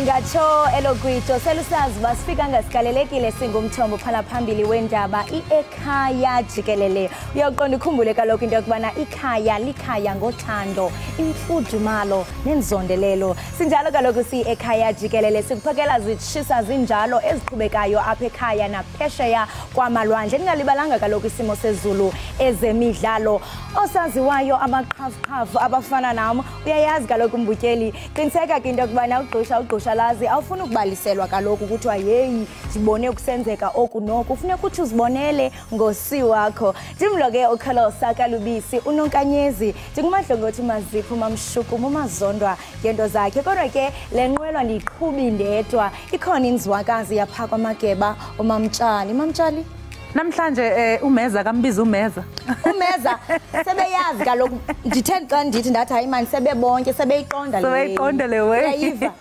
Lingacho elogwito selusazi basifika ngasikalelekile singumthombo phala phambili wendaba Ekhaya Jikelele. Uyaqonda ukhumbule kaloku into yokubana ikhaya likhaya ngothando, imfudumalo nenzondelelo. Sinjalo kaloku Ekhaya Jikelele sikuphakela zitshisa zinjalo eziqhubekayo apha ekhaya naphesheya kwamalwandle. Ningalibalanga kaloku isimo sezulu ezemidlalo. Osaziwayo amaqhafuqhafu abafana nam uyayazi kaloku umbutyeli. Qiniseka into yokubana ugqusha lazi awufuna ukubaliselwa kaloku kuthiwa yeyi sibone kusenzeka okunoku ufuneka uthi uzibonele ngosi wakho. Ndimlo ke okhalosa kalubisi unonkanyezi ndingumadlongothi mazipho mamshukumo umazondwa ngento zakhe. Kodwa ke le nqwelo ndiyiqhubi ndedwa ikhona inzwakazi yapha kwamageba umamtshali namhlanje umeza kambiza umeza sebeyazi kaloku ndithe xa ndithi ndathi hayi mani sebebonke sebeyiqonda le uyayiva.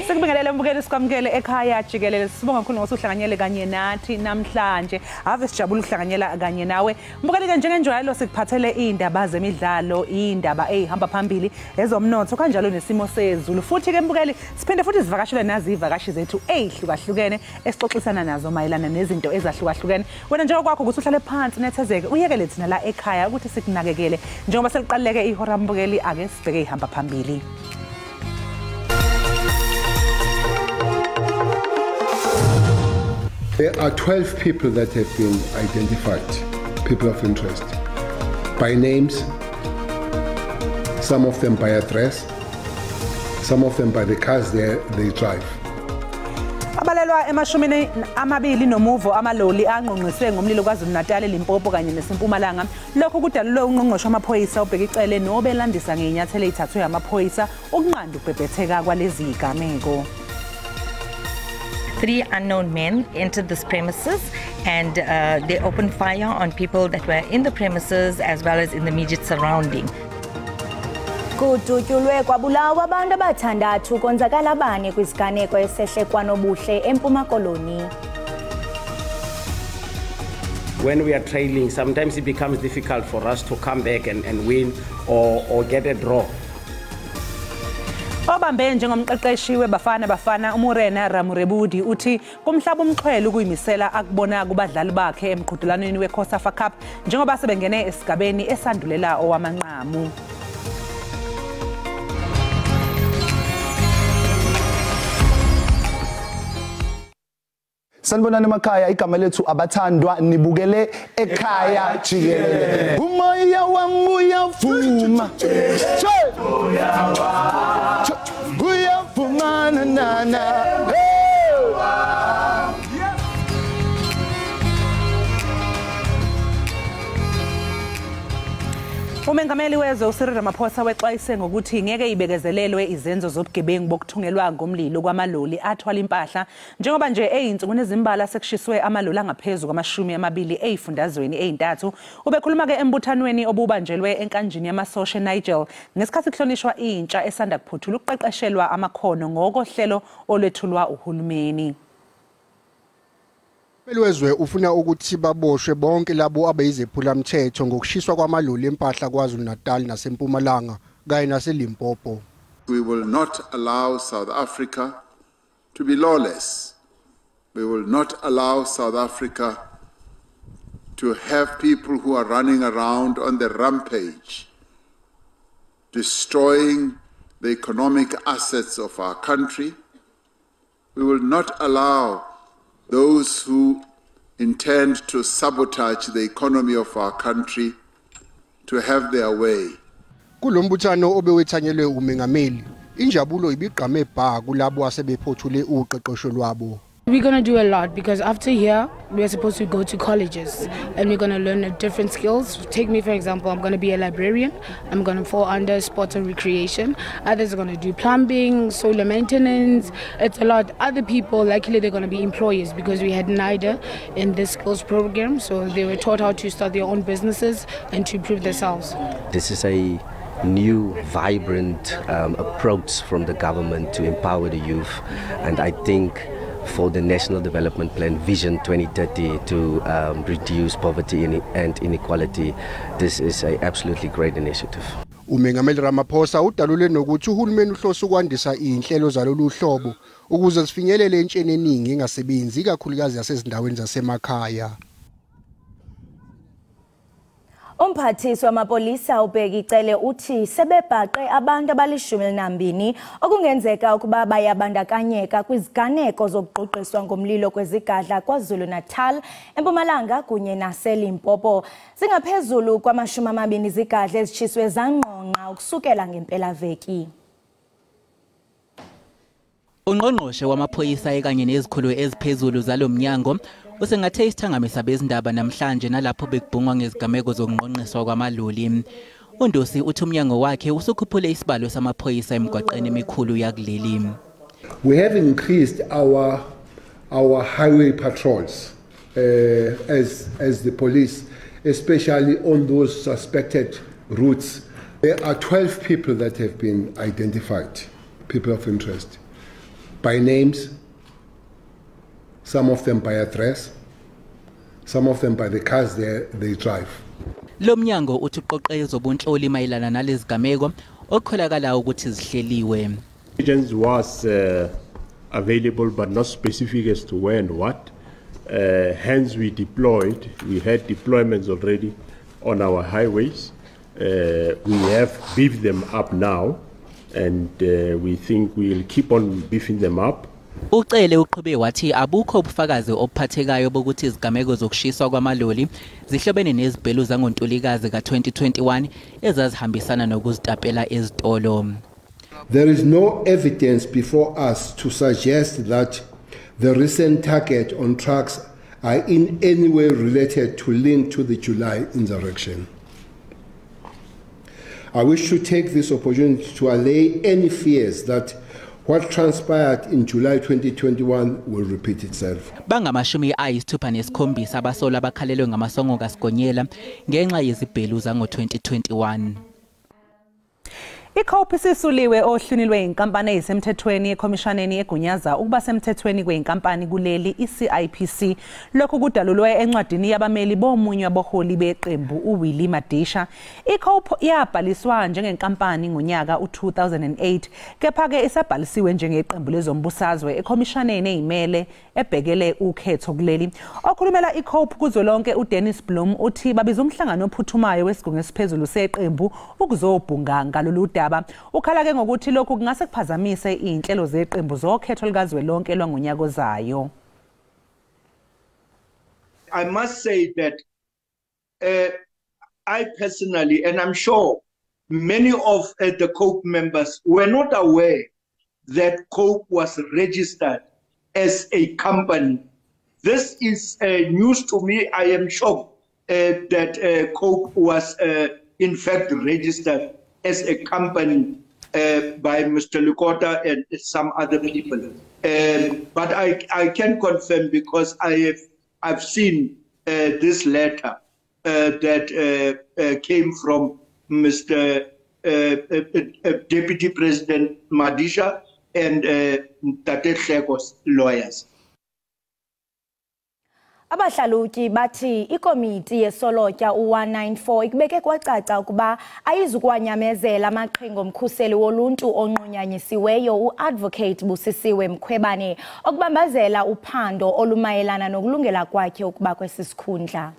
Sikubingelele mbukeli sikwamkele Ekhaya Jikelele. Sibonga kakhulu ngosuhlanganyele kanye nathi namhlanje. Ave sijabula ukuhlanganyela kanye nawe mbukeli ke njengenjwayelo sikuphathele indaba zemidlalo, indaba ehamba phambili ezomnotho kanjalo nesimo sezulu. Futhi ke mbukeli siphinde futhi sivakashele nazi ivakashi zethu ehlukahlukene esixoxisana nazo mayelana nezinto ezahlukene. Wena njengoba kwakho ukuthi uhlale phansi nethezeke uyekele thina la ekhaya ukuthi sikunakekele njengoba seliqaleke ihora mbukeli ake sibheke ihamba phambili. There are 12 people that have been identified, people of interest, by names, some of them by address, some of them by the cars they drive. Abalelwa emashumini amabili nomuvo amaloli angqongqiswe ngomlilo kwaZulu-Natal eLimpopo kanye neseMpumalanga. Lokho kudalule ungqongqoshe amaphoyisa ubheka icele nobelandisa ngenyathelo ezithathwe amaphoyisa ukunqanda ukubhebhetheka kwalezi zigameko. 3 unknown men entered this premises and they opened fire on people that were in the premises as well as in the immediate surrounding. Kudutyulwe kwabulawa abantu abathandathu konzakala bane kwisiganeko esehle kwanobuhle eMpuma Koloni. When we are trailing, sometimes it becomes difficult for us to come back and win or get a draw. Obambe njengomqeqeshi weBafana uMurena Ramurebudi uthi kumhlaba umxhwele ukuyimisela akubona kubadlali bakhe emqhudelanweni weCOSAFA Cup njengoba sebengene esigabeni esandulela owamanqamu. Sanibonani emakhaya, igama lethu abathandwa nibukele Ekhaya Jikelele. Umoya wami uyavuma. Uyavuma na. Umengameli wezwe uCyril Ramaphosa wexwayise ngokuthi ngeke ibekezelelwe izenzo zobugebengu bokuthungelwa ngomlilo kwamaloli athwala impahla njengoba nje eyinsuku nezimbala sekushiswe amaloli angaphezulu kwama20 ezifundazweni ezintathu. Ubekhuluma ke embuthanweni obubanjelwe enkanjini yamasosha eNigel ngesikhathi kuhlonishwa intsha esanda kuphuthula ukuqeqeshelwa amakhono ngokohlelo olwethulwa uhulumeni. Belwezwe ufuna ukuthi baboshwe bonke labo abayizephula mthetho ngokushiswa kwamaloli empahla kwaZulu-Natal naseMpumalanga kanye naseLimpopo. We will not allow South Africa to be lawless. We will not allow South Africa to have people who are running around on the rampage, destroying the economic assets of our country. We will not allow those who intend to sabotage the economy of our country to have their way. Kulombuthano obewethanyelwe umengameli, injabulo ibiqhame bha kulabo asebephothule uqeqesho lwabo. We're going to do a lot because after here, we're supposed to go to colleges and we're going to learn different skills. Take me, for example, I'm going to be a librarian. I'm going to fall under sports and recreation. Others are going to do plumbing, solar maintenance. It's a lot. Other people, luckily, they're going to be employees because we had neither in this skills program. So they were taught how to start their own businesses and to improve themselves. This is a new, vibrant approach from the government to empower the youth. And I think for the National Development Plan Vision 2030 to reduce poverty and inequality, this is an absolutely great initiative. Umengameli Ramaphosa udalule nokuthi uhulumeni uhlose ukwandisa inhlelo zalolu hlobo ukuze sifinyelele entsheni eningi engasebenzi kakhulukazi yasezindaweni zasemakhaya. Umphathiswa wamapolisa uBhekicele uthi sebebhaqe abantu abali-12 okungenzeka ukuba bayabandakanyeka kwiziganeko zokuqoqiswa ngomlilo kwezigadla KwaZulu-Natal, eMpumalanga kunye naseLimpopo. Zingaphezulu kwama-20 izigadla ezitshiswe zangqongqa ukusukela ngempelaveki. Ungqongqoshe wamaphoyisa kanye nezikhulu eziphezulu zalomnyango usengathe isithangamisa bezindaba namhlanje nalapho bekubhungwa ngezigameko zokungqongqiswa kwamaloli. UNdosi uthi umnyango wakhe usukhuphule isibalo samaphoyisa emigwaqeni emikhulu yakuleli. We have increased our highway patrols as the police, especially on those suspected routes. There are 12 people that have been identified, people of interest, by names, some of them by address, some of them by the cars they drive. Lo mnyango uthi uqoqe zobunhloli mayelana nalezigameko okukholakala ukuthi zihleliwe. Intelligence was available but not specific as to where and what. Hence we had deployments already on our highways. We have beefed them up now, and we think we'll keep on beefing them up. Ucele uqhube wathi abukho ubufakazi obuphathekayo bokuthi izigameko zokushiswa kwamaloli zihlobene nezibhelu zangoNtulikazi ka2021 ezazihambisana nokuzitapela ezitolo. There is no evidence before us to suggest that the recent target on trucks are in any way related to link to the July insurrection. I wish to take this opportunity to allay any fears that what transpired in July 2021 will repeat itself. Bangama-67 abasola abakhalelwe ngamasongo kaSigonyela ngenxa yezibhelu zango-2021. ICOPE isisuliwe ohlwini lweinkampani ezisemthethweni eKhomishaneni egunyaza ukuba semthethweni kweinkampani kuleli iCIPC. Lokhu kudalulwe encwadini yabameli bomunye waboholi beqembu uWilly Madisha. ICOPE yabhaliswa njengenkampani ngonyaka u2008, kepha-ke isabhalisiwe njengeqembu lezombusazwe eKhomishaneni eyimele ebhekele ukhetho kuleli. Okhulumela ICOPE kuzwelonke uDennis Bloem uthi babiza umhlangano ophuthumayo wesigungu esiphezulu seqembu ukuzobhunga ngalolu daba. Ukhala ke ngokuthi lokhu kungase kuphazamise inhlelo zeqembu zokhetho likazwelonke lwangonyaka ozayo. I must say that I personally, and I'm sure many of the COPE members were not aware that COPE was registered as a company. This is news to me. I am shocked that COPE was in fact registered as a company by Mr. Lukota and some other people. But I can confirm because I've seen this letter that came from Mr. Deputy President Madisha and Tate Hleko's lawyers. Abahlaluki bathi ikomiti yesolotya u194 ikubeke kwacaca ukuba ayizukwanyamezela amaqhinga omkhuseli woluntu onqunyanyisiweyo uadvocate Busisiwe Mkhwebane okubambazela uphando olumayelana nokulungela kwakhe ukuba kwesisikhundla.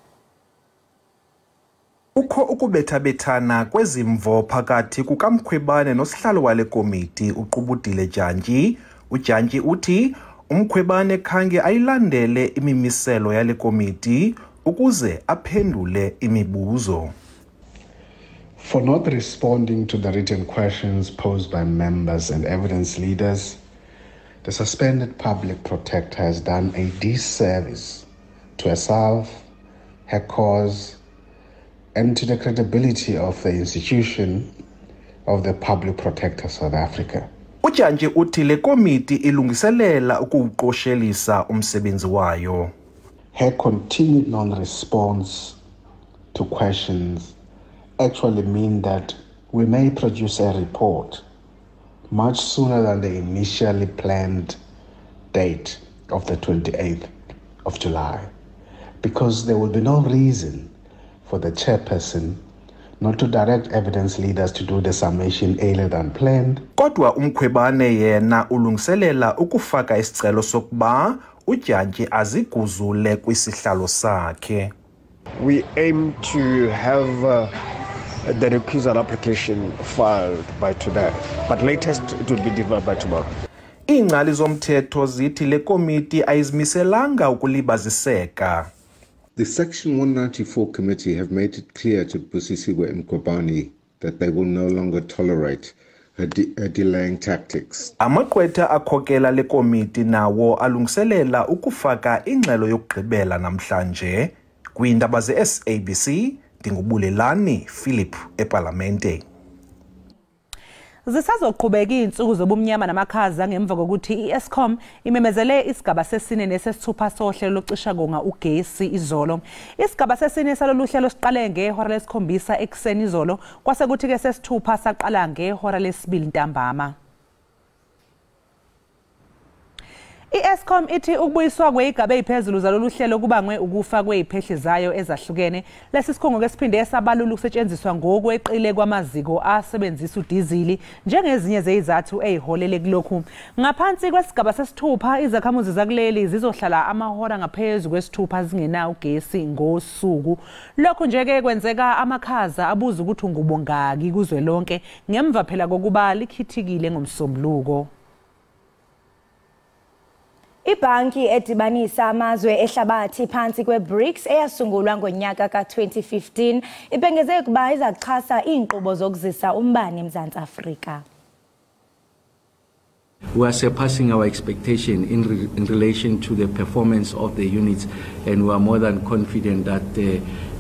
Ukho ukubethabethana kwezimvo phakathi kukaMkhwebane nosihlalo wale komiti uQubudile Jantyi. uJantyi uthi Mkhwebane khange ayilandele imimiselo yale komiti ukuze aphendule imibuzo. For not responding to the written questions posed by members and evidence leaders, the suspended public protector has done a disservice to herself, her cause, and to the credibility of the institution of the Public Protector South Africa. uJantyi uthi le komiti ilungiselela ukuqoshelisa umsebenzi wayo. Her continued non-response to questions actually mean that we may produce a report much sooner than the initially planned date of the 28th of July, because there will be no reason for the chairperson not to direct evidence leaders to do the summation earlier than planned. Kodwa uMkhwebane yena ulungiselela ukufaka isicelo sokuba uJaji aziguzule kwisihlalo sakhe. We aim to have the recusal application filed by today, but latest it will be delivered by tomorrow. Iingcali zomthetho zithi le komiti ayizimiselanga ukulibaziseka. The Section 194 committee have made it clear to Busisiwe Mkhwebane that they will no longer tolerate her delaying tactics. Amagqwetha akhokela le komiti nawo alungiselela ukufaka ingxelo yokugqibela namhlanje kwiindaba ze-SABC. Ndingubulelani Philip eParlamente. Zisazoqhubeka izinsuku zobumnyama namakhaza ngemva kokuthi iEskom imemezele isigaba sesine nesesithupha sohlelo locisha konga ugesi izolo. Isigaba sesine salolu hlelo siqale ngehora lesikhombisa ekseni izolo kwase kuthi ke sesithupha saqala ngehora lesibili ntambama. iEskom ithi ukubuyiswa kwezigaba eziphezulu zalolu hlelo kubangwe ukufa kweziphehli zayo ezahlukene. Lesi sikhungo ke siphinde sabalula ukusetshenziswa ngokweqile kwamaziko asebenzisa udizili njengezinye zezizathu eziholele kulokhu. Ngaphansi kwesigaba sesithupha izakhamuzi zakuleli zizohlala amahora ngaphezulu kwesithupha zingena ugesi ngosuku. Lokho nje ke kwenzeka amakhaza abuza ukuthi ngubongaki kuzwelonke ngemva phela kokuba likhithikile ngomsombuluko. Ibhanki edibanisa amazwe ehlabathi phansi kwe-BRICS eyasungulwa ngonyaka ka-2015 ibhengeze ukuba izaxhasa inkqubo zokuzisa umbane eMzantsi Afrika. We are surpassing our expectation in relation to the performance of the units, and we are more than confident that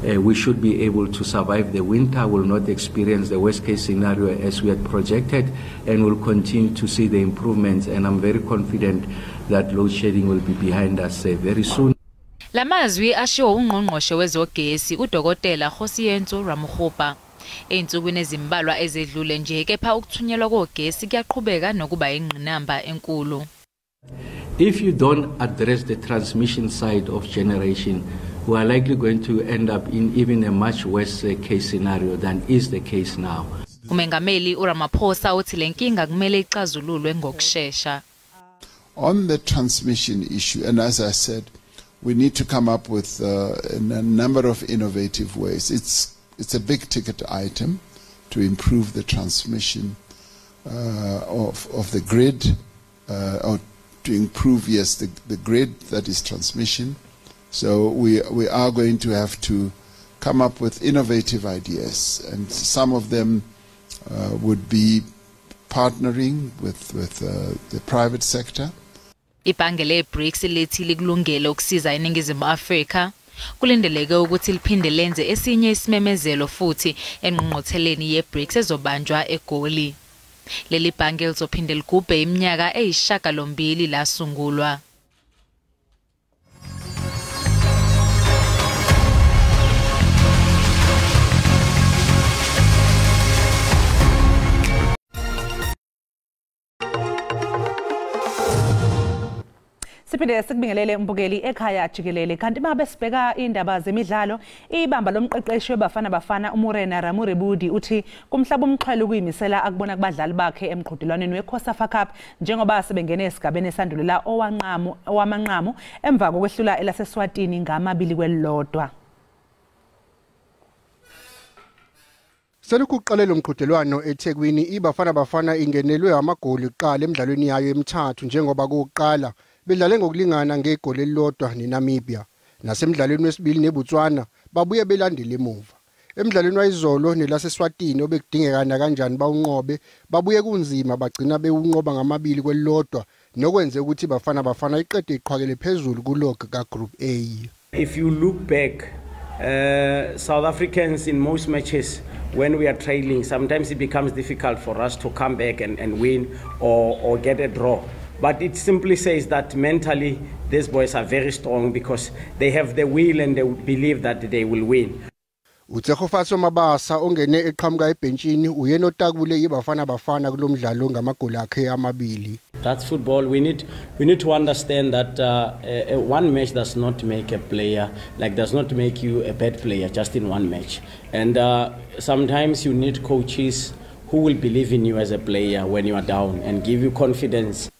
we should be able to survive the winter, will not experience the worst case scenario as we had projected, and will continue to see the improvements, and I'm very confident that load shedding will be behind us very soon. Lamazwi ashiwo ungqongqoshe wezogesi uDokotela Khosiyento Ramokgopa. Einsukwini ezimbalwa ezedlule nje kepha ukuthunyelwa kogesi kuyaqhubeka nokuba ingqinamba enkulu. If you don't address the transmission side of generation, we are likely going to end up in even a much worse case scenario than is the case now. Umengameli uRamaphosa uthi lenkinga kumele ixazululwe ngokusheshsha. On the transmission issue, and as I said, we need to come up with a number of innovative ways. It's a big ticket item to improve the transmission of the grid, or to improve, yes, the grid that is transmission. So we are going to have to come up with innovative ideas, and some of them would be partnering with the private sector. Ibhange le-BRICS lithi likulungele ukusiza iNingizimu Afrika. Kulindeleke ukuthi liphinde lenze esinye isimemezelo futhi engqongqotheleni ye-BRICS ezobanjwa eGoli. Leli bhange lizophinde ligubhe iminyaka eyisishiyagalombili lasungulwa. Siphinde sikubingelele umbukeli Ekhaya Jikelele kanti mabe sibheka indaba zemidlalo ibamba lomqeqeshi webafana uMorena Ramurebudi uthi kumhlaba umxhwele ukuyimisela akubona kubadlali bakhe emqhudelwaneni weCOSAFA Cup njengoba sebengene esigabeni esandulela owamanqamu emva kokwehlula elaseSwatini ngama-2-1. Selukuqalela umqhudelwano eThekwini ibafana ingenelwe amagoli kuqala emidlalweni yayo emithathu njengoba kuqala bedlale ngokulingana ngegoli elilodwa neNamibia. Nasemidlalweni wesibili neBotswana babuye belandele emuva. Emidlalweni wayizolo nelaseSwatini obekudingekana kanjani bawunqobe babuye kunzima bagcina bewunqoba ngama-2-1 nokwenze ukuthi bafana iqede iqhwakele phezulu kulog kaGroup A. If you look back, South Africans in most matches, when we are trailing, sometimes it becomes difficult for us to come back and win or get a draw. But it simply says that mentally these boys are very strong because they have the will and they believe that they will win. uTsegofaso Mabasa ongene eqhamuka ebhenchini uyena otakule iBafana Bafana kulomdlalo ngamagoli akhe amabili. That's football. We need to understand that one match does not make a player, like does not make you a bad player just in one match. And sometimes you need coaches who will believe in you as a player when you are down and give you confidence.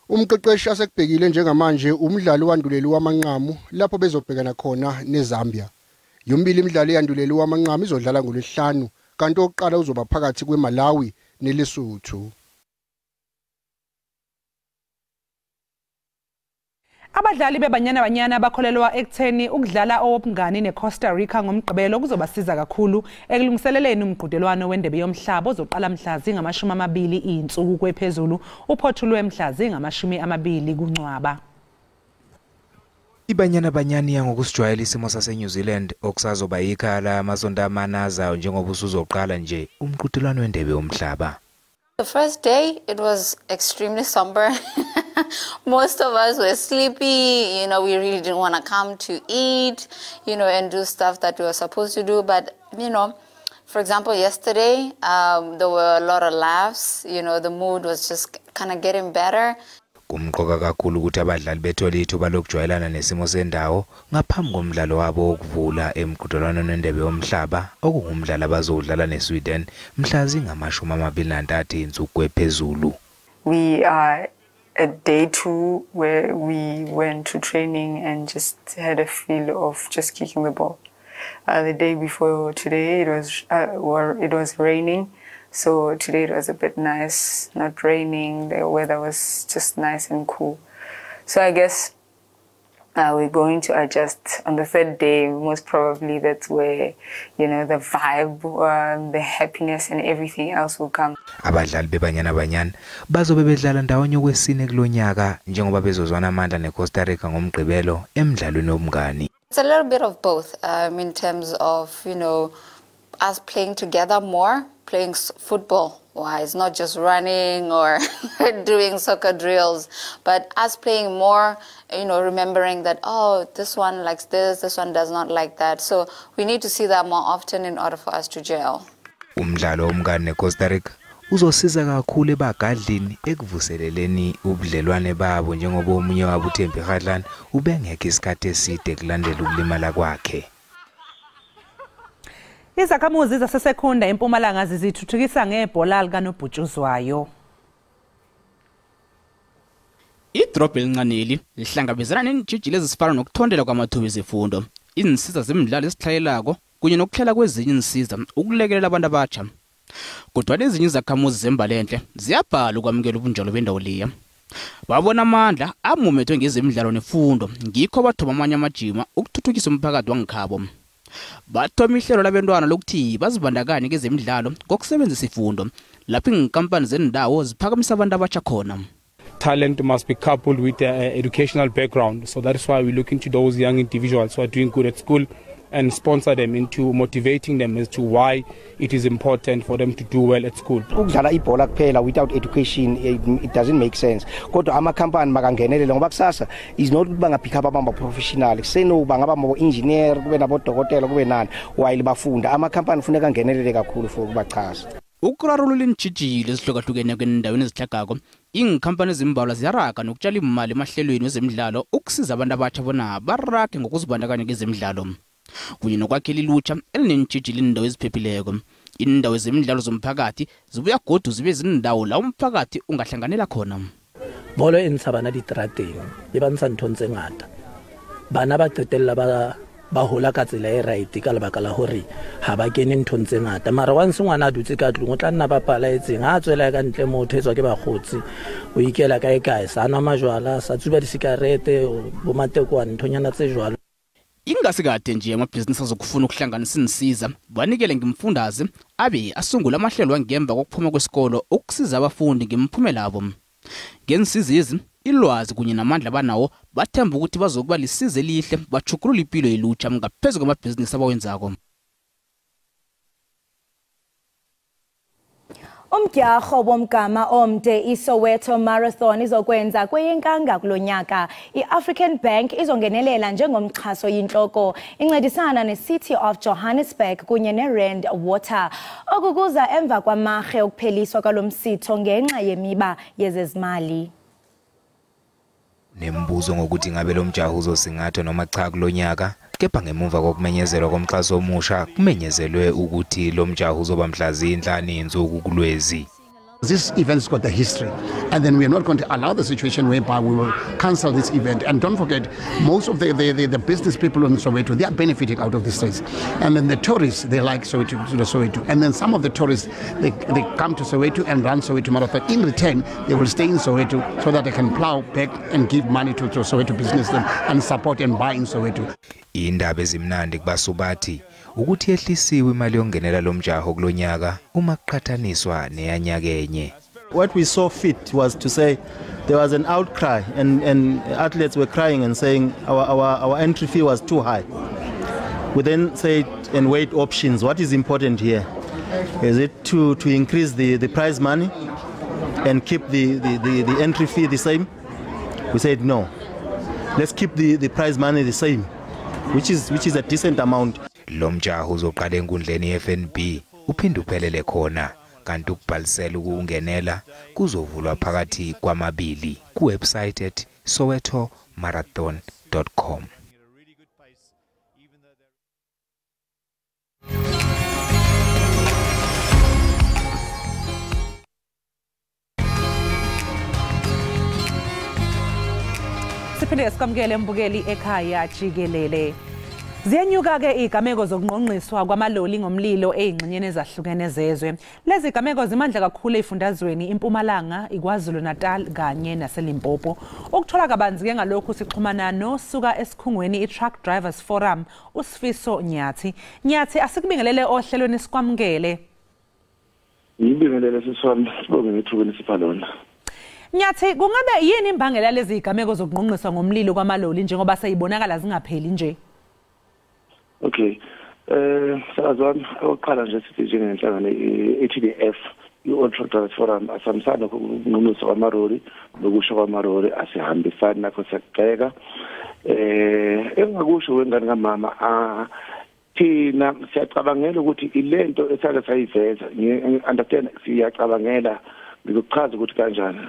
Umqeqeshi asekubhekile njengamanje umdlalo wanduleli wamanqamu lapho bezobhekana khona neZambia. Yombili imidlalo yanduleli wamanqamu izodlala ngolesihlanu kanti oqala uzoba phakathi kweMalawi neLesotho. Abadlali bebanyana banyana bakholelwa ekutheni ukudlala owobungani neCosta Rica ngomgqibelo kuzobasiza kakhulu ekulungiseleleni umqhudelwano wendebe yomhlaba ozoqala mhla zingamashumi 20 insuku kwephezulu uphothulwe mhla zingamashumi 20 kuNcwaba. Ibanyana banyani yangokusijwayela isimo saseNew Zealand okusazoba ikhaya lamasonto amanazayo njengoba usuzoqala nje umqhudelwano wendebe yomhlaba. The first day, it was extremely somber. Most of us were sleepy. We really didn't want to come to eat, and do stuff that we were supposed to do. But, for example, yesterday, there were a lot of laughs. The mood was just kind of getting better. Kumqoka kakhulu ukuthi abadlali bethole ithuba lokujwayelana nesimo sendawo ngaphambi komdlalo wabo wokuvula emqhudelwaneni wendebe yomhlaba okungumdlalo abazodlala neSweden mhla zingamashumi 23 insuku kwephezulu. We are at day 2 where we went to training and just had a feel of just kicking the ball. The day before today, it was raining. So today it was a bit nice, not raining, the weather was just nice and cool. So I guess we're going to adjust on the third day. Most probably that's where, the vibe, the happiness and everything else will come. Abadlali bebanyana banyana bazobe bedlala ndawonye kwesine kulonyaka njengoba bezozwana amandla neCosta Rica ngomgqibelo emidlalweni wobungani. It's a little bit of both in terms of, us playing together more, playing football wise, not just running or doing soccer drills, but us playing more, remembering that, this one likes this one does not like that. So we need to see that more often in order for us to gel. Umdlalo womngane neCosta Rica uzosiza kakhulu ebagadlini ekuvuseleleni ubudlelwane babo njengoba omunye wabo uThembi Kgadlana ubengekho isikhathi eside kulandela ukulimala kwakhe. Izakhamuzi zaseSekunda eMpumalanga zizithuthukisa ngebhola likanobhutshuzwayo. Idrobha elincaneli lihlangabezana neentshijilo ezifana nokuthondela kwamathuba ezifundo, izinsiza zemidlalo esihlayelako kunye nokuhlela kwezinye insiza ukulekelela abantu abatsha. Kodwa lezinye izakhamuzi zembalenhle ziyabhala ukwamukela ubunjalo bendawo leya. Babona amandla amumethwe ngezemidlalo nefundo ngikho bathoba amanye amajima ukuthuthukisa umphakathi wangikhabo. Bathoma ihlelo labantwana lokuthi bazibandakanye kwezemidlalo ngokusebenzisa ifundo lapho inkampani zendawo ziphakamisa abantu abatsha khona. Talent must be coupled with educational background, so that is why we look into those young individuals who are doing good at school and sponsor them into motivating them as to why it is important for them to do well at school. Ukudlala ibhola kuphela without education it doesn't make sense. Kodwa amakhampani makangenelele ngoba kusasa is not ukuthi bangapick up abamba professional. Kuseno bangaba abo engineer kube nabo dokotela kube nani while bafunda. Amakhampani kufuneka angenelele kakhulu for ukubachaza. Ukurarulula intshijilo ezihlukahlukene kwendaweni ezihlakako, iinkampani ezimbalwa ziyaraga nokutshala imali emahlelweni wezemidlalo ukusiza abantu abatsha bona barage ngokuzibandakanya kwezemidlalo. Kunye nokwakhela ilutsha elinentshijilo indawo eziphephileko. Indawo zemidlalo zomphakathi zibuya godu zibe zindawo la umphakathi ungahlanganela khona. Bolo e ntsha bana diterateng e ba ntsha ntho tse ngata. Bana ba qetella ba hola ka tsela e right ka lebaka la hore ha ba kene ntho tse ngata. Mara once ngwana a dutse ka tlung o tla nna ba palaetseng ha tswela ka ntle motho etswa ke bagotsi o ikela kae sa nwa majwala sa tsuba disigarete bo matekwane nthonyana tse jwalo. Ingasikade nje amabhizinisi azokufuna ukuhlanganisa insiza banikele ngimfundaze abe asungula amahlelo wangemva kokuphuma kwesikolo ukusiza abafundi ngimphumela abo. Ngensizizi ilwazi kunye namandla abanawo bathemba ukuthi bazokuba lisize elihle bachukulula impilo yelutsha ngaphezulu kwamabhizinisi abawenzako. Umdyarho womgama omde iSoweto Marathon izokwenza kweyenkanga kulonyaka. I-African Bank izongenelela njengomxhaso yinhloko incedisana ne-City of Johannesburg kunye ne-Rand Water. Okukuza emva kwamahe okupheliswa kwalomsitho ngenxa yemiba yezezimali. Nembuzo ngokuthi ngabe lo mjaho uzosingathwa noma cha kulonyaka, kepha ngemuva kokumenyezelwa komxhaso omusha kumenyezelwe ukuthi lo mjaho uzoba mhla zinhlanu insuku kuLwezi. This event's got the history, and then we are not going to allow the situation whereby we will cancel this event. And don't forget, most of the business people in Soweto, they are benefiting out of this race. And then the tourists, they like Soweto. And then some of the tourists, they come to Soweto and run Soweto Marathon. In return, they will stay in Soweto so that they can plow back and give money to Soweto business and support and buy in Soweto. Indaba ezimnandi kubasubathi ukuthi ehlisiwe imali yongenela lo mjaho kulonyaka uma kuqhathaniswa neyanyakenye. What we saw fit was to say there was an outcry and athletes were crying and saying our entry fee was too high. We then said and weighed options. What is important here? Is it to increase the prize money and keep the entry fee the same? We said no. Let's keep the prize money the same, which is a decent amount. Lo mjaho uzoqala enkundleni yeFNB uphinde uphelele khona kanti ukubhalisela ukungenela kuzovulwa phakathi kwamabili kuwebsite at sowetomarathon.com. Siphinde sikwamukele mbukeli Ekhaya Jikelele. Ziyenyuka ke igameko zokungqongqiswa kwamaloli ngomlilo ezingxenyeni ezahlukene zezwe. Lezi gameko zimandla kakhulu efundazweni iMpumalanga, iKwaZulu Natal kanye naseLimpopo. Ukuthola kabanzi ke ngalokho sixhumana nosuka esikhungweni iTruck Drivers Forum uSifiso Nyathi. Nyathi asikubingelele ohlelweni sikwamukele. Ngibingelele siswami sibonge ngethuba lesiphalona. Nyathi kungabe yini imbangela lezi gameko zokungqongqiswa ngomlilo kwamaloli njengoba sayibonakala zingapheli nje? Okay. Sazwana oqala nje sithi njengenhlangano i-ATDF i-All Truck Drivers Forum asamsana ukunqumisa kwamaroli nokusho kwamaroli asihambisani nakho siyaqheka. Engakusho wengane kamama thina siyacabangela ukuthi ilento esake sayiveza understand siyacabangela ngikuchaza ukuthi kanjani.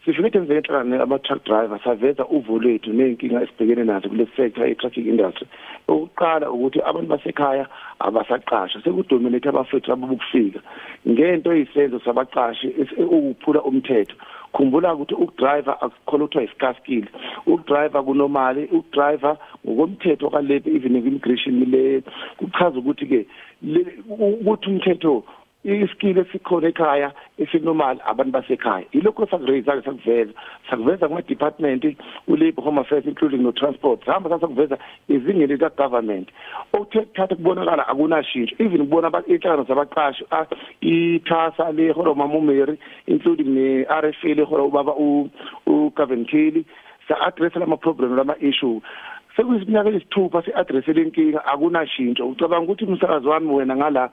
Sifike njengenhlangano ama-truck drivers saveza uvo lwethu nenkinga esibhekene nazo kule sector ye-trucking industry. Ukuqala ukuthi abantu basekhaya abasaqasha sekudominate abafethu ababukufika ngento eyisenzo sabaqashi ukuphula umthetho. Khumbula ukuthi ukudriver akukholwa iscarce skill. Ukudriver kunomali, ukudriver ngokomthetho kalebe even immigration le kuchaza ukuthi ke ukuthi umthetho iskill esikhona ekhaya esinormal abantu basekhaya ilokho sakuraise sakuveza kuma department uLabor Home Affairs including no transport hamba sakuveza izingeni lika government okuthatha kubonakala akunashintsho even kubona inhlangano zabaqashi iThasa le holo mamumeri including ne RFA le holo ubaba uGavin sa address lama problem lama issue sekuyiminyaka esithupha si-address lenkinga akunashintsho. Ucabanga ukuthi umsakazi wami wena ngala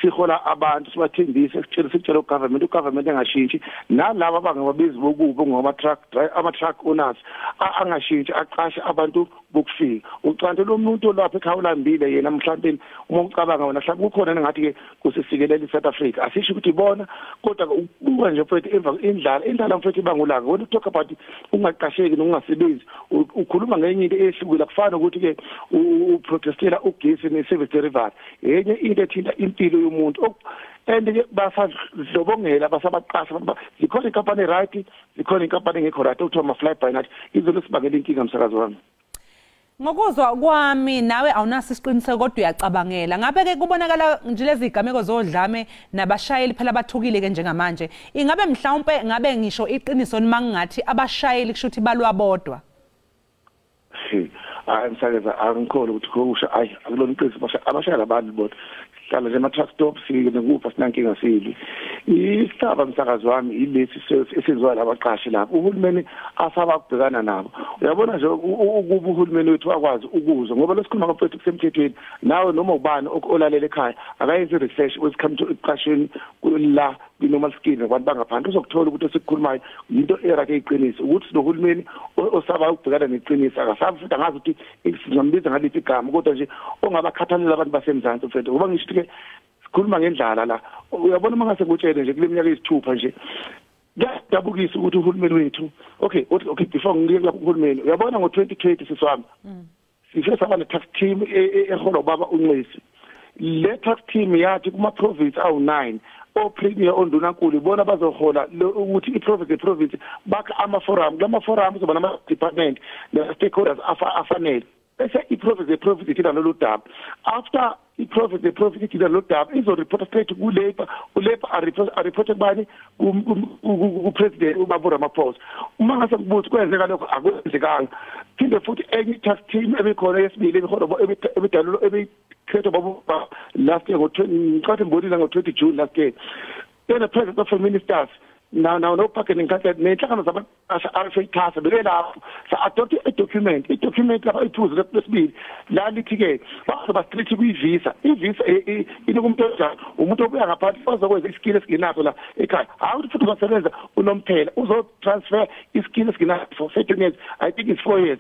sihola abantu sibathembise sitshela ugovernment engashintshi nalabo abangababizi bokubo ama-truck owners angashintshi aqashe abantu bokufika. Ucanto lo muntu lapha ekhaya ulambile yena mhlawumbe uma ucabanga wena mhlawumbe kukhona ngathi ke kusisikelele eSouth Africa asisho ukuthi bona kodwa ubuka nje mfethu emva indlala mfethu ibangulaka when you talk about ungaqasheki nokungasebenzi ukhuluma ngenye into ehlukile kufana ukuthi ke uprotestela ugesi ne-service delivery yenye into ethinta impilo yomuntu and ke basadlobongela basabaqasha zikhona inkampani right zikhona inkampani engekho right okuthiwa ama-fly by night izo lesibangela inkinga msakazi wami. Ngokuzwa kwami nawe awunaso isiqiniseko kodwa uyacabangela ngabe ke kubonakala nje lezi igameko zodlame nabashayeli phela bathukile ke njengamanje ingabe mhlawumbe ngabe ngisho iqiniso nima ngathi abashayeli kusho ukuthi balwa bodwa. Msakeza angikholwa ukuthi kusho ayi akulona iqiniso abashayela abantu bodwa hlala nje ama-truck stop sikupha sinankinga sili isaba msakazi wami ilesi esizwa labaqashi lapho uhulumeni asaba kubhekana nabo uyabona nje ukuba uhulumeni wethu akwazi ukuzwa ngoba lesikhuluma ngaphethe kusemthethweni nawe noma ubani olalela ekhaya akayenze research wesikhami eqashweni la normal skill abantu bangaphandle uzokuthola ukuthi esikhulumayo into erake iqiniso ukuthi nohulumeni osaba ukubhekana neqiniso akasabi futhi angazi ukuthi singambiza ngalithi igama kodwa nje ongabakhathalela abantu basemzansi mfethu ngoba ngisho ke sikhuluma ngendlala la uyabona mangase ngutshele nje kule minyaka eyisithupha nje kuyadabukisa ukuthi uhulumeni wethu okay before ngike lapho uhulumeni uyabona ngo2020 siswami sifike saba ne tax team ehola ubaba uNcisi le tax team yathi kuma province awu9 premier ondunankulu ibona bazohola ukuthi iprovince bakha ama-forum lama forum kuzoba nama department ne stakeholders afanele bese iprovince ithina lolu daba after iprovince ithina lolu daba izo-report straight ku-Labour u-Labour a-report kubani ku-president uBaba Ramaphosa uma ngase kubuthi kwenzeka lokho akwenzekanga phinde futhi enye tax team ebikhona yesibili ebidalulwa created baba last year ngo-20 June last year. Then the president of the ministers now no packing country nenhlangano zabaqasha RFA belelapho sa-adopt i-document lapha iphuzu lesibili la lithi-ke bazoba strict kwi-visa ivisa inokumuntu onjani umuntu obuya ngaphandle ozokwenza iskill esinginaso la ekhaya hayi futhi ubasebenza unomphela uzotransfer iskill esinginaso for 13 years I think it's 4 years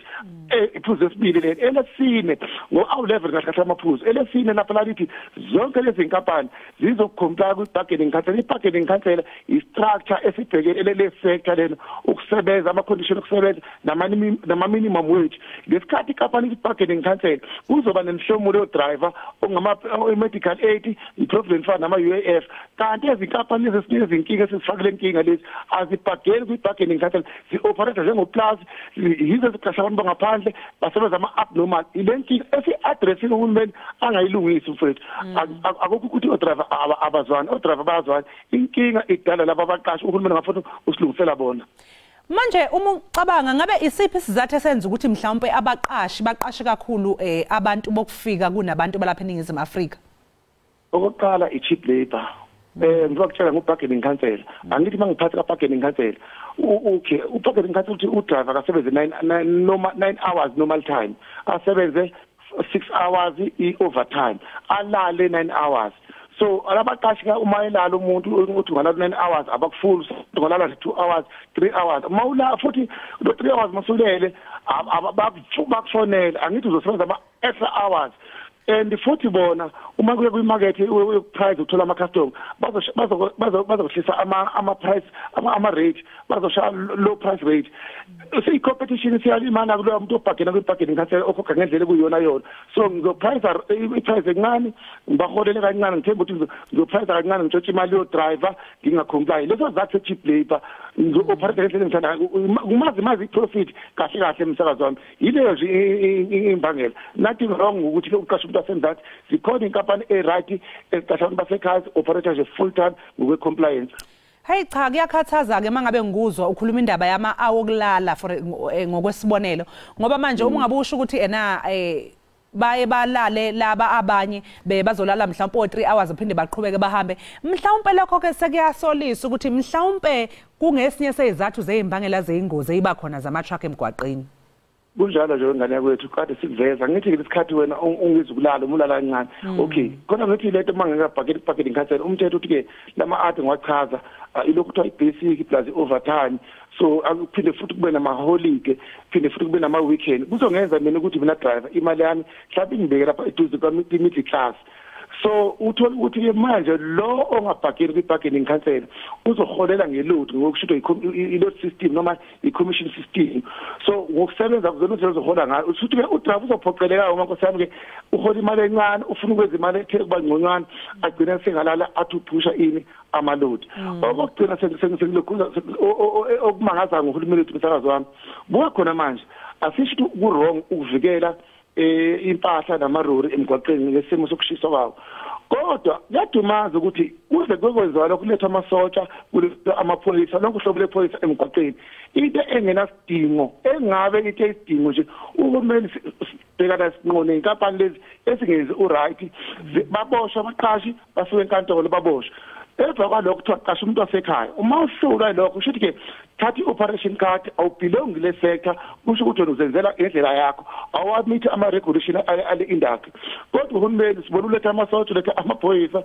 iphuzu lesibili leli elesine ngo-awu-level kahle amaphuzu elesine lapha lalithi zonke lezi zinkampani zizocomply kwi-bargaining council i-bargaining council i-structure esibhekele le sector lena ukusebenza ama-condition okusebenza nama-minimum wage ngesikhathi ikampani i-bargaining council kuzoba nemihlomulo yo-driver ongama-medical aid i-provident fund nama-UAF kanti ezinkampani lezi ezinezinkinga esizifakile nkinga lezi azibhageli kwi-bargaining council zi-operate njengoplus yizo ziqasha abantu bangaphandle basebenza ama-abnormal ile nkinga esi-addressile uhulumeni angayilungisi mfethu akukho ukuthi odriver abazwani odriver bayazwani inkinga idala laba abaqashi uhulumeni ngafuna usilungisela bona manje uma ucabanga ngabe isiphi isizathu esenza ukuthi mhlawumbe abaqashi baqashe kakhulu abantu bokufika kunabantu balapha eNingizimu Afrika okokuqala i-cheap labor ngizokutshela ngo-bargaining council angithi mangiphatha ka-bargaining council okay u-bargaining council uthi udriver akasebenze 9 hours normal time asebenze 6 hours i-overtime alale 9 hours so alabaqashi ka uma elala umuntu ukuthi ungalala 9 hours abakufuli ungalala 2 hours 3 hours mawula futhi lo 3 hours masulele bakufonela angithi uzosebenza ama extra hours and futhi bona uma kuye kwi-market price uthola ama-customer bazohlisa ama-price ama-rate bazoshaya low price rate i-competition siyalimana kuloya muntu obhagena kwi-bargaining council okhokha ngendlela ekuyiyona yona so ngizoprice i-price encane ngibaholele kancane ngithemba ukuthi ngizoprice kancane ngitshontshe imali yo-driver ngingacomplayi leso zathu cheap labor ngizo-operate ngendlela engithanda kumazi i-profit kahle kahle emsakazi wami yileyo nje imbangela nothing wrong ukuthi uqashe umuntu wasemzansi zikhona inkampani e-right eqasha abantu basekhaya operate nje full time ngokwe-compliance. Hey cha kuyakhathaza ke mangabe ngikuzwa ukhuluma indaba yama-hour okulala for ngokwesibonelo ngoba manje uma ngabe usho ukuthi baye balale laba abanye bazolala mhlawumbe 3 hours uphinde baqhubeke bahambe mhlawumbe lokho ke sekuyasolisa ukuthi mhlawumbe kungesinye sezizathu zezimbangela zeingozi eziba khona zama-truck emgwaqeni kunjalo nje ngane yakwethu kade sikuveza ngithi ngesikhathi wena ungizukulala umulala kancane okay khona ngithi lento mangengabhaketi council umthetho uthi ke lama-art ngiwachaza ilokhu kuthiwa i-basic plus i-overtime so akuphinde futhi kube nama-holiday phinde futhi kube nama-weekend kuzongenza mina ukuthi mina driver imali yami mhlawumbe ingibeke lapha eduze kwami-middle class so uthola ukuthi manje lo ongabhageli kwi-bargaining council uzoholela ngeload ngokushuthwa i-load system noma i-commission system so ngokusebenza kuzona uzohola ngayo ushuthi ke udriver uzophoqeleka uma nkosiyami ke uhola imali encane ufuna ukwenza imali ethele kuba ngconywana agcina sengalala athi uphusha ini amalodi okugcina sengilokhuza okumangaza ngohulumeni wethu umsakazi wami buka khona manje asisho ukuthi ku-wrong ukuvikela impahla namarori emgwaqeni ngesimo sokushiswa kwawo kodwa yadumaza ukuthi kuze kwekwenziwa lokho kuletha amasotsha kuletha amapholisa lonke uhlobo lepholisa emgwaqeni into engenasidingo engabe into esidingo nje uhulumeni bhekana sinqone inkampani lezi esingezi uright baboshwa abaqashi basuke enkantolo baboshwa emva kwalokho kuthiwa qasha umuntu wasekhaya uma uhlula lokho kusho ukuthi ke thathi operation card awubelong le sector kusho ukuthi uzenzela indlela yakho awamithi ama regulation ale industry kodwa uhulumeni sibona uletha amasotsha uletha amaphoyisa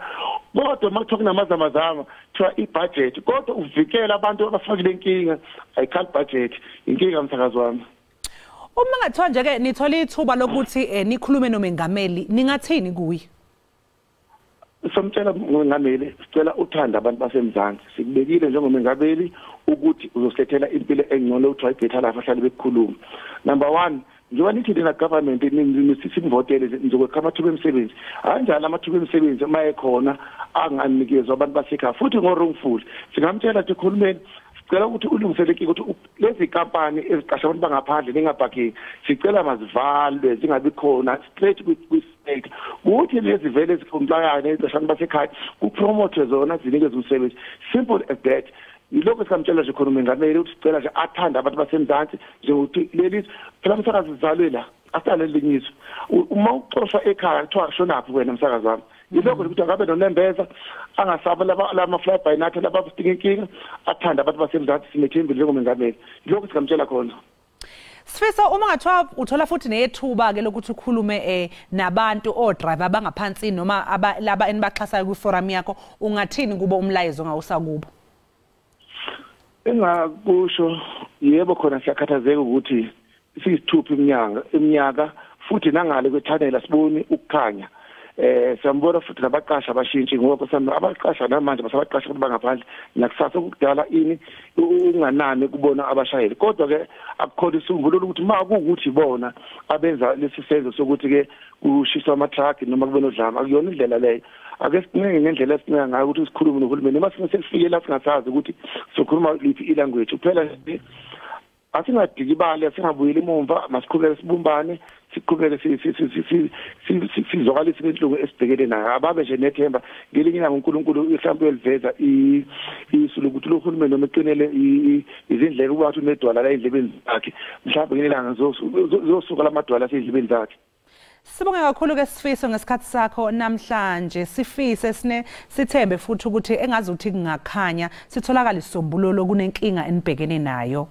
kodwa makuthoka namazamazama thiwa ibudget kodwa uvikela abantu abafakile inkinga ayikali budget inkinga msakazi wami. Uma ngathiwa nje ke nithola ithuba lokuthi nikhulume nomengameli ningathini kuye? Somtshela ngameli sicela uthanda abantu basemzansi sikubekile njengomengameli ukuthi uzosilethela impilo engcono uthi ayibhetha lapha ahlale bekukhuluma. Number 1 njengoba nithi lena government nisisi ngivotele nizokwenza amathuba emisebenzi kanjani amathuba emisebenzi uma ekhona anganikezwa abantu basekhaya futhi ngorongful singamtshela ukuthi uhulumeni sicela ukuthi ulungiseleke ukuthi lezi kampani eziqasha abantu bangaphandle ningabhakeki sicela mazivalwe zingabi khona straight kwi-state ukuthi lezi vele ezicompliant eziqasha abantu basekhaya kupromote zona zinikeze umsebenzi simple as that. Yilokho sikamtshela nje khona umengameli ukuthi sicela nje athanda abantu basemzansi njengokuthi leli phela umsakazi uzalwe la asale linyizwe uma uxoshwa ekhaya kuthiwa shonaphi wena msakazi wami yilokho ukuthi akabe nonembeza angasaba lama fly by night laba bastinga inkinga athanda abantu basemzansi simethembe njengomengameli yilokho sikamtshela khona. Sifisa uma ngathiwa uthola futhi nethuba ke lokuthi ukhulume nabantu odriver abangaphansi noma laba enibaxhasayo kwiforum yakho ungathini kubo umlayezo ngawusakubo? Engakusho yebo khona siyakhathazeka ukuthi sisithupha iminyaka futhi nangale kwethanela siboni ukukhanya siyambona futhi nabaqasha abashintshi ngoba abaqasha namanje basabaqasha abantu bangaphandle nakusasa ukudala ini unganani kubona abashayeli kodwa ke akukhona isisombululo ukuthi makuukuthi bona abenza lesi senzo sokuthi ke kushiswa ama truck noma kube nodlame akuyona indlela leyo ake sicinge ngendlela esicinga ngayo ukuthi sikhulume nohulumeni noma singafike la singasazi ukuthi sokhuluma liphi ilanguage kuphela nje asingadikibali asingabuyeli emumva masiqhubeke sibumbane siqhubeke sizokala isinhlungu esibhekene nayo ababe nje nethemba ngelinye ilanga uNkulunkulu mhlawumbe uyeliveza isulu ukuthilohulumeni noma eqinele izindleko kuba ukuthi unedwala la endlebeni zakhe mhlawumbe ngelinye ilanga zosuka lamadwala asendlebeni zakhe. Sibonge kakhulu ke Sifiso ngesikhathi sakho namhlanje sifise sithembe futhi ukuthi engazuthi kungakhanya sitholakala isombululo kunenkinga enibhekene nayo.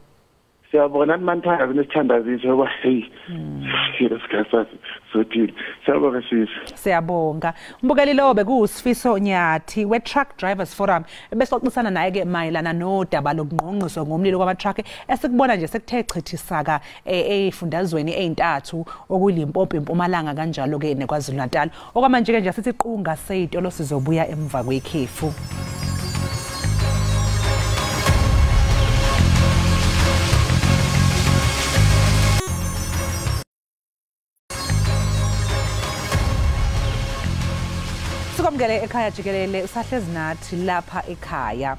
Siyabona manthanga nesithandaziso ngoba hey sikhathi sothini siyabonga sisi. Siyabonga umbukeli lo bekusifiso Nyathi we Truck Drivers Forum besoxisana naye ke mayelana nodaba lokungqongqiswa ngomlilo kwama truck esikubona nje sekuthe chithisaka efundazweni ezintathu okuyiLimpopo eMpumalanga kanjalo ke neKwaZulu Natal okwamanje ke nje sithi iqunga seyitolo sizobuya emva kwekhefu. Sikomgele ekhaya Jikelele usahlezi nathi lapha ekhaya.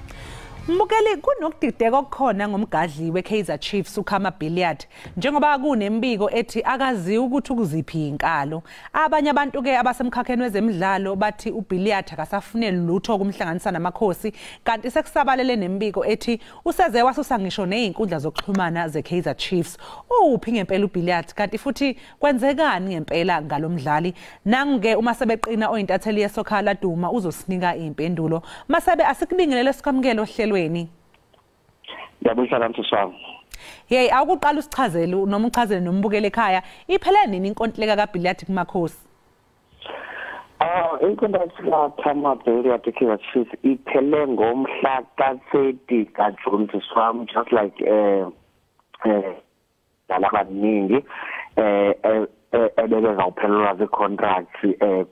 Mbukeli kunokudideka okukhona ngomgadli weKaizer Chiefs uKhama Billiard njengoba kunembiko ethi akazi ukuthi ukuziphi inkalo. Abanye abantu ke abasemkhakheni wezemidlalo bathi uBilliard akasafuneli lutho kumhlanganisa namakhosi kanti sekusabalele nembiko ethi useze wasusa ngisho nezinkundla zokuxhumana zeKaizer Chiefs. Uphi ngempela uBilliard kanti futhi kwenzekani ngempela ngalomdlali? Nange uma sebeqina oyintatheli yesokha laduma uzosinika impendulo. Masabe asikubingelele sikamukelo ohlelweni. Ngiyabuyisela mthuswami. Hey akuqala usichazele noma uchazele nombukele ekhaya iphele nini inkontileka kaBilliard kumakhosi? Inkontileka kaKhama Billiard eKaizer Chiefs iphele ngomhla ka-30 kaJune mthuswami just like nalabaningi ebebeza uphelelwa ze-contract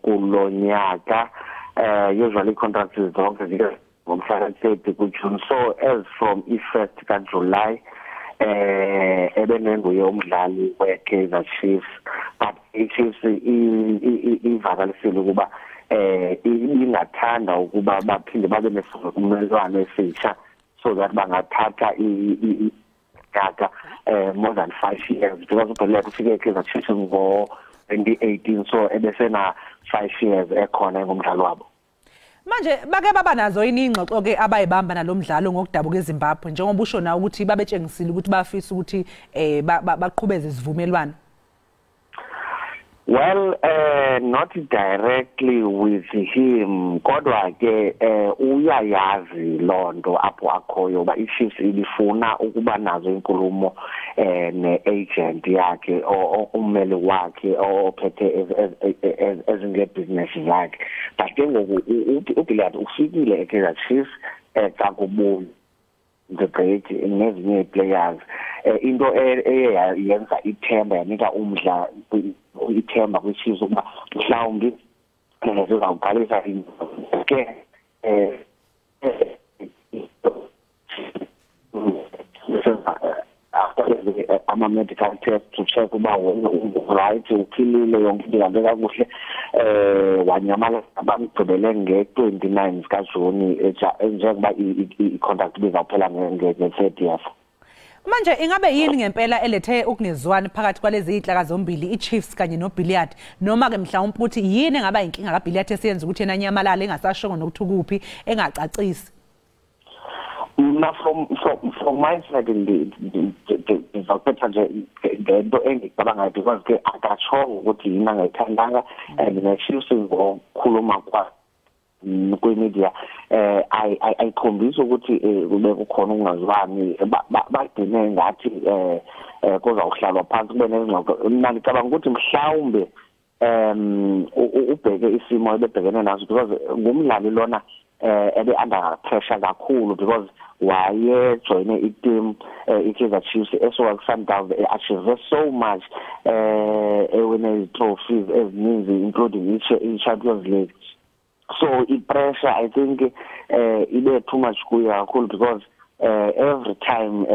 kulonyaka usually contracts zonke zike ngomhla ka-30 kuJune so as from i-1st kaJuly ebenenguye umdlali weKaizer Chiefs but iChiefs ivakalisile ukuba ingathanda ukuba baphinde babe nesivumelwano esitsha so that bangathatha inyaka more than 5 years because uBilliard ufike eKaizer Chiefs ngo 2018 so ebesena 5 years ekhona ngomdlalo wabo. Manje bake baba nazo iningxoxo ke abayibamba nalomdlalo ngokudabuka eZimbabwe njengoba usho na ukuthi babetshengisile ukuthi bafisa ukuthi baqhubeze isivumelwano. Well, not directly with him, kodwa ke uyayazi lonto apho akhoyo ba iChiefs ilifuna ukuba nazo inkulumo ne-agent yakhe ummeli wakhe ophethe ezinge business yakhe. But ke ngoku uGilad ufikile eKaizer Chiefs xa kubona the great nezinye players into eyenza ithemba yanika umdla ithemba kwiChiefs ukuba mhlawumbi sizawuqalisa ke ama-medical test to check uba right uphilile yonke into ihambe kakuhle wanyamala bamgqibele nge-29 zikaJuni njengoba i-contract bizawuphela nge-30th. Manje ingabe yini ngempela elethe ukungezwani phakathi kwalezi izinhlaka zombili iChiefs kanye noBilliard noma ke mhlawumbe ukuthi yini engaba inkinga kaBilliard esiyenza ukuthi yena nyamalala engasashongo nokuthi kuphi engacacisi? From my side ngizophetha nje ngento engicabanga because ke akashongo ukuthi yini angayithandanga and neChiefs ngokhuluma kwa kwi-media ayikhombisa ukuthi kube kukhona ukungazwani bagcine ngathi kuzawuhlalwa phansi kube nezingxoxo. Mina ngicabanga ukuthi mhlawumbe ubheke isimo ebebhekene naso because ngumdlali lona ebe under pressure kakhulu because wayejoyine i-team iKaizer Chiefs eSwak Sundowns achieve so much winning trophies ezininzi including i-Champions League. So i-pressure I think ibe too much kuye kakhulu because every time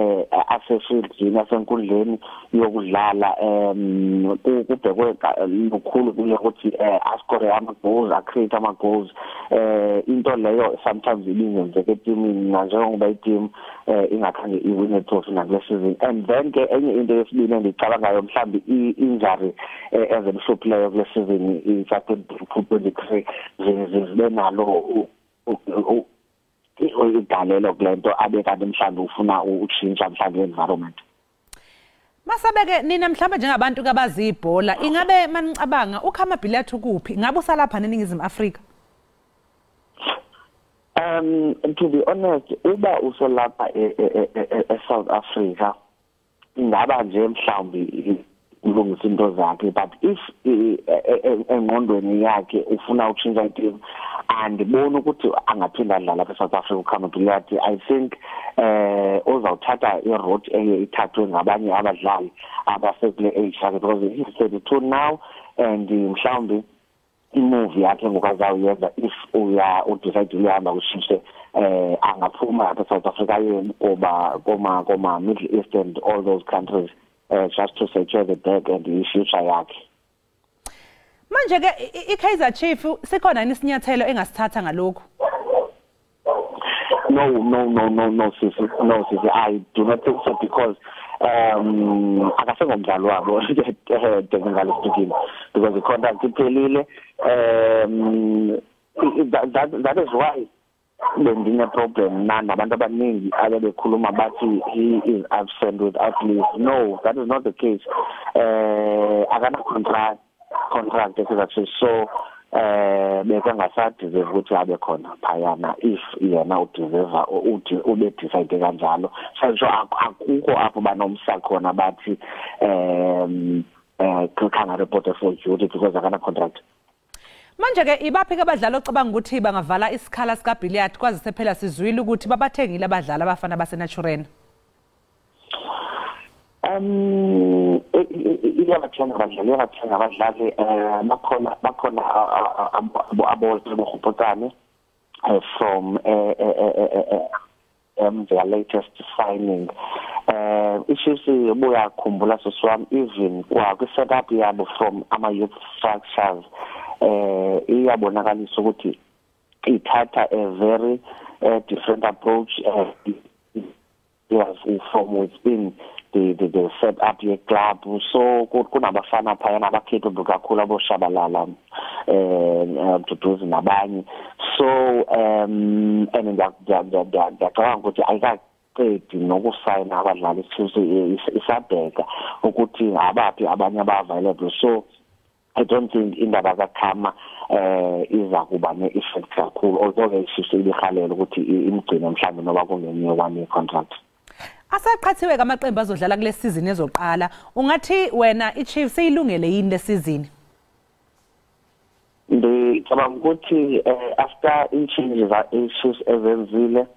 asefieldini asenkundleni yokudlala kubhekwe lukhulu kuye ukuthi ascore ama-goals acreate ama-goals into leyo sometimes ibingenzeka etimini nanjengoba iteam ingakhange iwine trophy nakule season. And then ke enye into yesibili endicabangayo mhlawumbe i-injury ezemhluphileyo kule season i-23 zibe nalo idalelo kulento abekade mhlawumbe ufuna utshintsha mhlawumbe environment. Masabeke nina mhlawumbe njengabantu kabazi ibhola ingabe manicabanga ukhama Billiard ukuphi ngabe usalapha neNingizimu Afrika? To be honest uba usolapha eSouth Africa ingaba nje mhlawumbe ulungisa into zakhe but if engqondweni yakhe ufuna ukushintsha iteam andibona ukuthi angaphinda adlala eSouth Africa ukhama Billiard. I think uzawuthatha i-route ithathwe ngabanye abadlali abasekule age yakhe because he's 32 now and mhlawumbe imove yakhe ngokazawuyenza if udecide uyahamba ushintshe angaphuma eSouth Africa koma Middle East and all those countries just to secure the bag and the future yakhe. Manje ke iKaizer Chiefs sikhona isinyathelo engasithatha ngalokho? No, sisi. I do not think so because akasengomdlalo wabo technically speaking because the contract iphelile. That is why bendine problem nabantu abaningi abebekhuluma bathi he is absent without leave. No, that is not the case. Akana contract exactly so bekangasadeserve ukuthi abe khona phayana if yena udeserve ube decide kanjalo. So akukho apho banomsa khona bathi khanga reporter for duty because akana contract. Manje ke ibaphi ke abadlali ocabanga ukuthi bangavala isikhala sika Billiard kwazise phela sizwile ukuthi babathengile abadlali abafana baseNaturena? Iyabathenga abadlali bakhona abohopotane from their latest signing. Ishisi buya khumbula soswami even kwa kwi-setup yabo from ama-youth structures iyabonakalisa ukuthi ithatha a very different approach from within the set up ye club, so kunabafana phayana abakapable kakhulu aboshabalala duduzi nabanye, so and ngiyacabanga ukuthi ayikaqedi nokusayina abadlali isabheka ukuthi abaphi abanye aba-available, so I don't think indaba kaKhama iza kuba ne-effect kakhulu, although iShift ibihalela ukuthi imgcine mhlawumbe noba kungenye one-year contract. Asaqhathiwe kamaqembu azodlala kule season ezoqala, ungathi wena iChiefs seyilungele yini le season? Ngicabanga ukuthi after i-changes iChiefs ezenzile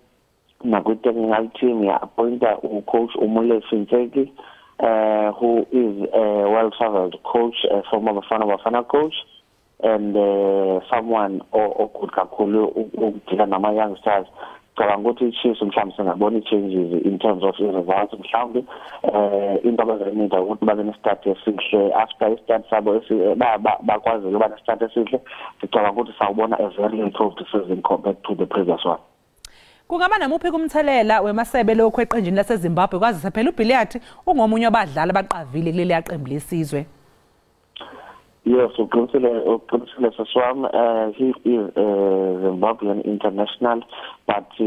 nakwi-technical team ya-appointa ucoach Umulefi Ntseki, who is a well-traveled coach, former Bafana coach, and someone good kakhulu ukudila nama youngsters. Cabanga ukuthi iChiefs mhlawumbe singabona changes in terms of results mhlawumbe into abazenida ukuthi babe ne-start esihle after i-start sabo bakwazi ukuba ne-start esihle. Ngicabanga ukuthi sawubona a very improved season compared to the previous one. Kungaba namuphi kumthelela wemasebe lokho eqenjini laseZimbabwe kwazisa phela uBilliard ungomunye wabadlali abaqavile kuleli qembu lesizwe? Yes, uqinisile saswami, he is Zimbabwean international, but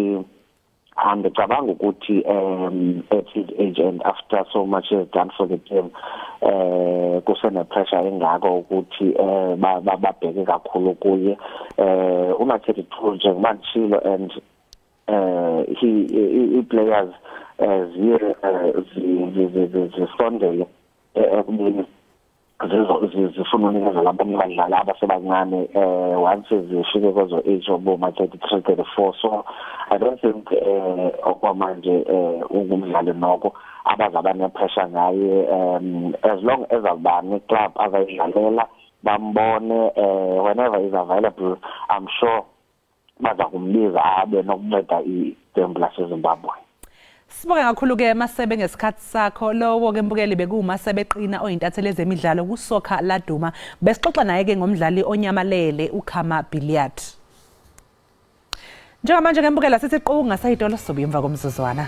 ngicabanga ukuthi at his age and after so much he has done for the team, kusene pressure engako ukuthi babheke kakhulu kuye, una 32 njengoba ngishilo, and he players zisondele ekubeni zifuna unikeza labanye badlali abasebancane once zifike kwezo age oboma 33 34, so I don't think okwamanje ungumdlali noko abazaba ne-pressure ngaye, as long as abane club azayidlalela bambone whenever is available, I'm sure baza kumbiza abe nokunceda iqembu laseZimbabwe. Sibonge kakhulu ke Masebe ngesikhathi sakho. Lowo ke mbukeli bekuMasebe Qina oyintatheli ezemidlalo kusoka laduma. Besixoxa naye ke ngomdlali onyamalele uKhama Billiard. Njengamanje ke mbukela sithi qunga sayitolo sizobe emva komzuzwana.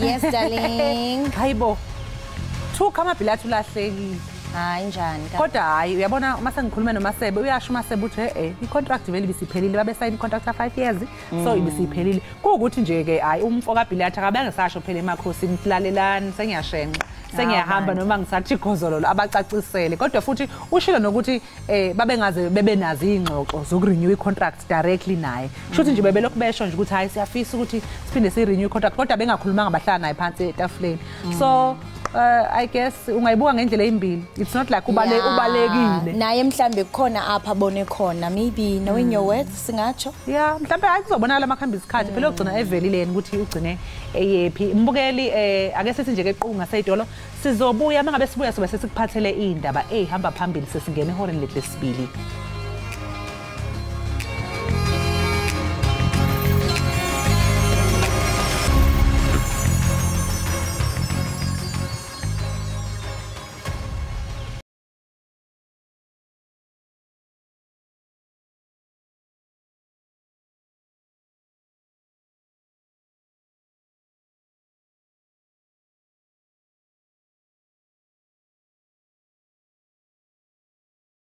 Yes, darling. Hayibo. UKhama Billiard ulahlekile. Hayi njani? Kodwa hayi uyabona uma sengikhuluma noMasebe uyasho uMasebe uthi i-contract vele ibisiphelile, babe sign contract ka 5 years, so ibisiphelile. Kuukuthi nje ke hayi umfo kaBilliard akabe ngisasho phela emakhosini silalelani sengiyashenqa. Sengiyahamba noma ngisathi igozololo abacacisele, kodwa futhi ushilo nokuthi babe ngaze bebe nazi ingxoxo zokurenew icontract directly naye. Kushuthi nje bebelokhu besho nje ukuthi hayi siyafisa ukuthi siphinde sirenew icontract, kodwa bengakhulumanga bahlala naye phansi etafuleni. So I guess ungayibuka ngendlela ezimbili. It's not like ubalekile. Naye mhlambe khona apha bone khona, maybe knowing your worth singatsho. Yeah, mhlambe ayizobonakala amakhamba isikhathi phela ugcina evelileni ukuthi ugcine eyephi. Mbukeli ake sithi nje ke qunga sayitolo sizobuya mangabe sibuya sobe sesikuphathele indaba ehamba phambili sesingena ehoreni lesibili.